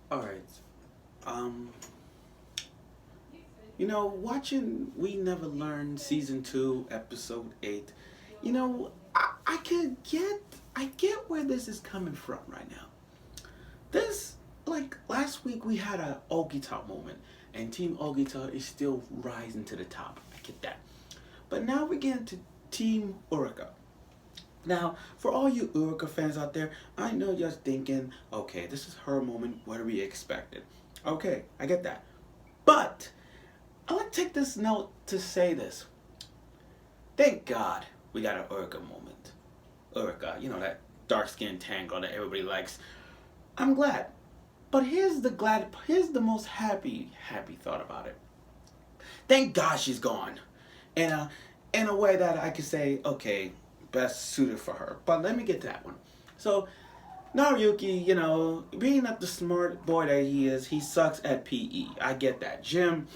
All right. Um, watching We Never Learn season 2, episode 8. I get where this is coming from right now. This like last week we had a Ogita moment, and Team Ogita is still rising to the top. I get that. But now we get into Team Uruka. Now, for all you Uruka fans out there, I know you're thinking, okay, this is her moment. What are we expected? Okay, I get that. But I like to take this note to say this. Thank God we got an Uruka moment. Uruka, that dark skinned tan girl that everybody likes. I'm glad. But here's the most happy thought about it. Thank God she's gone. And in a way that I could say, okay, best suited for her. But let me get to that one. So Naruyuki, being up the smart boy that he is, he sucks at PE. I get that. Gym,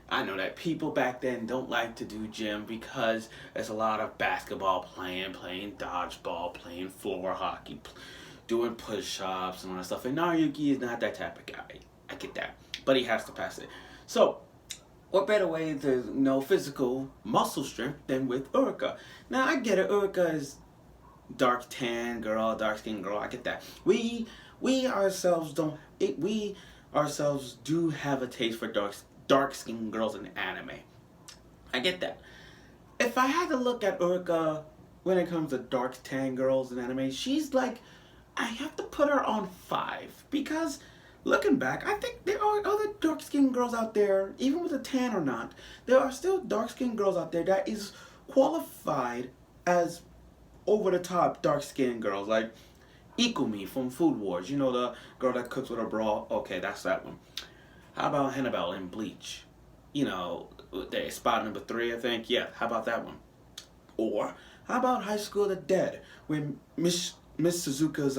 I know that people back then don't like to do gym because there's a lot of basketball playing dodgeball, playing floor hockey, doing push-ups and all that stuff. And Naruyuki is not that type of guy. I get that. But he has to pass it. So, what better way to know physical muscle strength than with Uruka? Now, I get it. Uruka is dark tan girl, dark skin girl. I get that. We ourselves don't. We ourselves do have a taste for dark skinned girls in anime. I get that. If I had to look at Uruka when it comes to dark tan girls in anime, she's like, I have to put her on 5 because looking back, I think there are other dark skinned girls out there, even with a tan or not. There are still dark skinned girls out there that is qualified as over the top dark skinned girls like Ikumi from Food Wars. You know, the girl that cooks with her bra. Okay, that's that one. How about Hannibal in Bleach? The spot number 3, I think. Yeah, how about that one? Or how about High School of the Dead, when Miss Suzuka's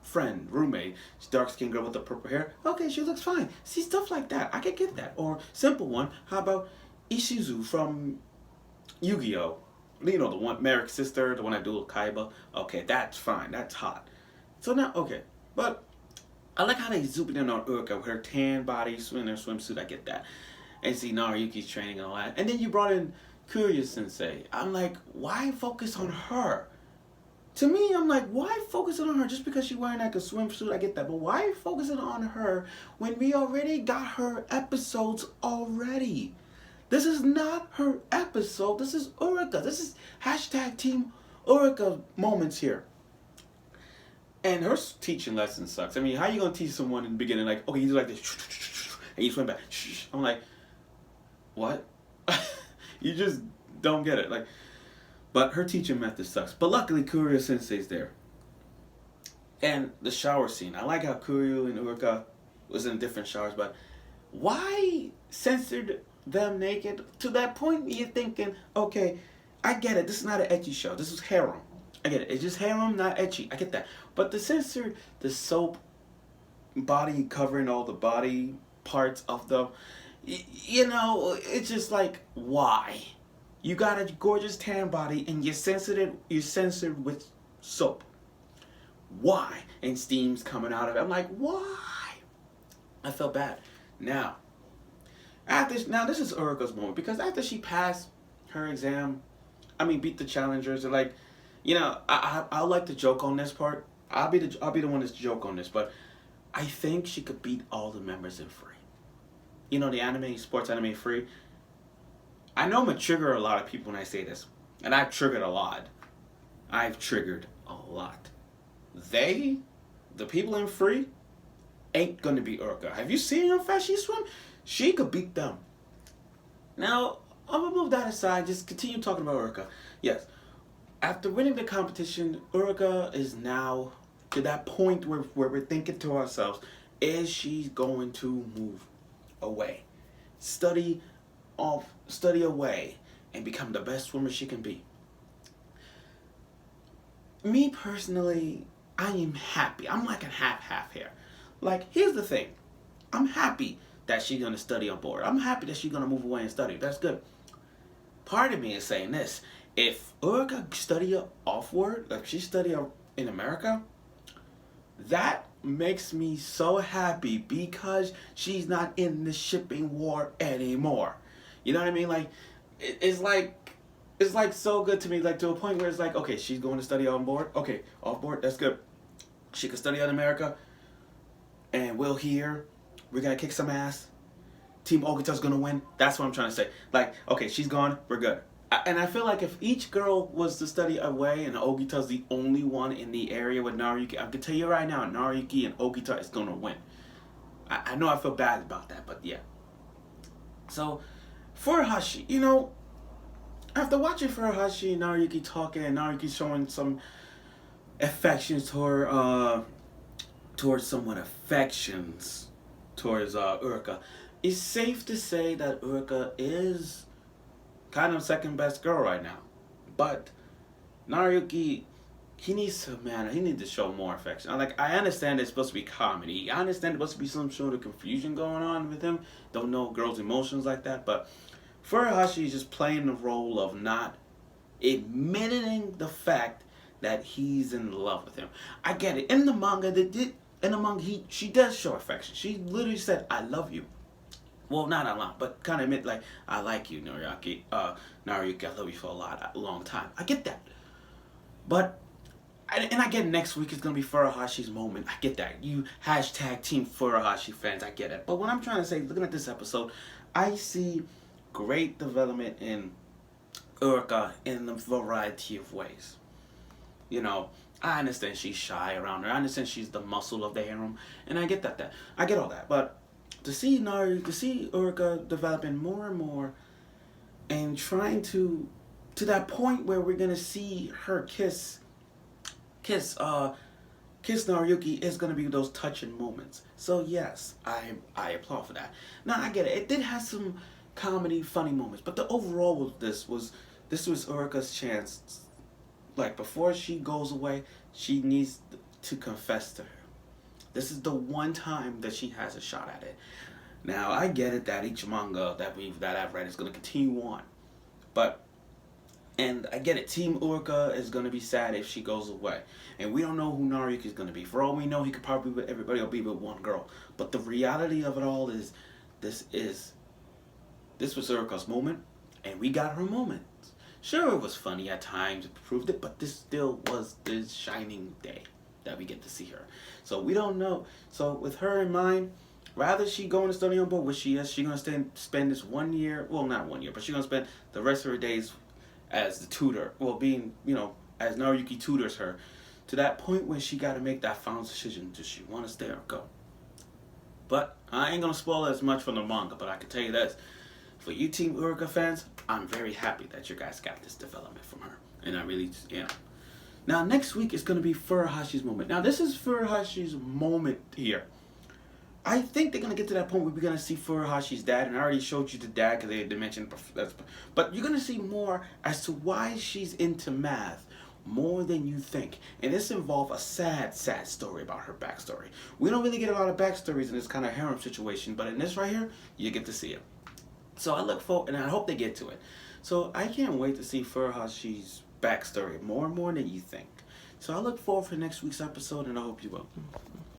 friend, roommate, she's dark skinned girl with the purple hair. Okay, she looks fine. See, stuff like that. I can get that. Or simple one. How about Ishizu from Yu-Gi-Oh? The one Merrick's sister, the one that dueled Kaiba. Okay, that's fine. That's hot. So now, okay, but I like how they zoomed in on Uruka with her tan body, in her swimsuit. I get that. And see Naruyuki's training and all that. And then you brought in Kuryu Sensei. I'm like, why focus on her? To me, I'm like, why focusing on her just because she's wearing like a swimsuit? I get that, but why focusing on her when we already got her episodes already? This is not her episode. This is Uruka. This is hashtag Team Uruka moments here. And her teaching lesson sucks. I mean, how you gonna teach someone in the beginning like, okay, you do like this, and you swim back? I'm like, what? You just don't get it. Like, but her teaching method sucks. But luckily, Kuryu Sensei's there. And the shower scene. I like how Kuryu and Uruka was in different showers, but why censored them naked to that point? You're thinking, okay, I get it. This is not an ecchi show. This is harem. I get it. It's just harem, not ecchi. I get that. But to censor the soap body covering all the body parts of the, it's just like, why? You got a gorgeous tan body and you're censored with soap. Why? And steam's coming out of it. I'm like, why? I felt bad. Now this is Uruka's moment because after she passed her exam, beat the challengers. They're like, I like to joke on this part. I'll be the one that's joke on this, but I think she could beat all the members in free. The anime, sports anime free. I know I'm gonna trigger a lot of people when I say this, and I've triggered a lot. I've triggered a lot. The people in free, ain't gonna be Uruka. Have you seen how fast she swim? She could beat them. Now, I'm gonna move that aside. Just continue talking about Uruka. Yes, after winning the competition, Uruka is now to that point where we're thinking to ourselves, is she going to move away? Study away and become the best swimmer she can be. Me personally, I am happy. I'm like a half here. Like, here's the thing. I'm happy that she's gonna study on board. I'm happy that she's gonna move away and study. That's good. Part of me is saying this. If Uruka study offward, like she study in America, that makes me so happy because she's not in the shipping war anymore. You know what I mean? Like, it's like so good to me, like to a point where it's like, okay, she's going to study on board. Okay, off board, that's good. She can study in America, and we'll hear we're gonna kick some ass. Team Ogita's gonna win. That's what I'm trying to say. Like, okay, she's gone, we're good. And I feel like if each girl was to study away and Ogita's the only one in the area with Naruyuki, I can tell you right now, Naruyuki and Ogita is gonna win. I know I feel bad about that, but yeah. So, Furuhashi, after watching Furuhashi and Naruyuki talking and Naruyuki showing some affections towards someone affections towards Uruka, it's safe to say that Uruka is kind of second best girl right now. But Naruyuki, he needs to show more affection. Like, I understand it's supposed to be comedy. I understand it's supposed to be some sort of confusion going on with him. Don't know girls' emotions like that. But Furuhashi is just playing the role of not admitting the fact that he's in love with him. I get it. In the manga, she does show affection. She literally said, "I love you." Well, not a lot, but kind of admit, like, "I like you, Naruyuki. Naruyuki, I love you for a long time." I get that. But, and I get next week is going to be Furuhashi's moment. I get that. You hashtag Team Furuhashi fans, I get it. But what I'm trying to say, looking at this episode, I see great development in Uruka in a variety of ways. I understand she's shy around her. I understand she's the muscle of the harem, and I get that. I get all that. But to see Uruka developing more and more, and trying to that point where we're gonna see her kiss Naruyuki is gonna be those touching moments. So yes, I applaud for that. Now I get it. It did have some comedy, funny moments, but the overall of this was Uruka's chance. Like, before she goes away, she needs to confess to her. This is the one time that she has a shot at it. Now, I get it that each manga that I've read is going to continue on. And I get it, Team Uruka is going to be sad if she goes away. And we don't know who Naruyuki is going to be. For all we know, he could probably be with everybody or be with one girl. But the reality of it all is, this was Uruka's moment, and we got her moment. Sure, it was funny at times, it proved it, but this still was the shining day that we get to see her. So we don't know. So with her in mind, rather she going to study on board, which she is, she's going to spend this 1 year, well, not 1 year, but she's going to spend the rest of her days as the tutor, as Naruyuki tutors her, to that point where she got to make that final decision, does she want to stay or go? But I ain't going to spoil as much from the manga, but I can tell you this. For you Team Uruka fans, I'm very happy that you guys got this development from her. And I really am. Now, next week is going to be Furuhashi's moment. Now, this is Furuhashi's moment here. I think they're going to get to that point where we're going to see Furuhashi's dad. And I already showed you the dad because they mentioned that. But you're going to see more as to why she's into math. More than you think. And this involves a sad story about her backstory. We don't really get a lot of backstories in this kind of harem situation. But in this right here, you get to see it. So I look forward, and I hope they get to it. So I can't wait to see Furuhashi's backstory more and more than you think. So I look forward for next week's episode, and I hope you will.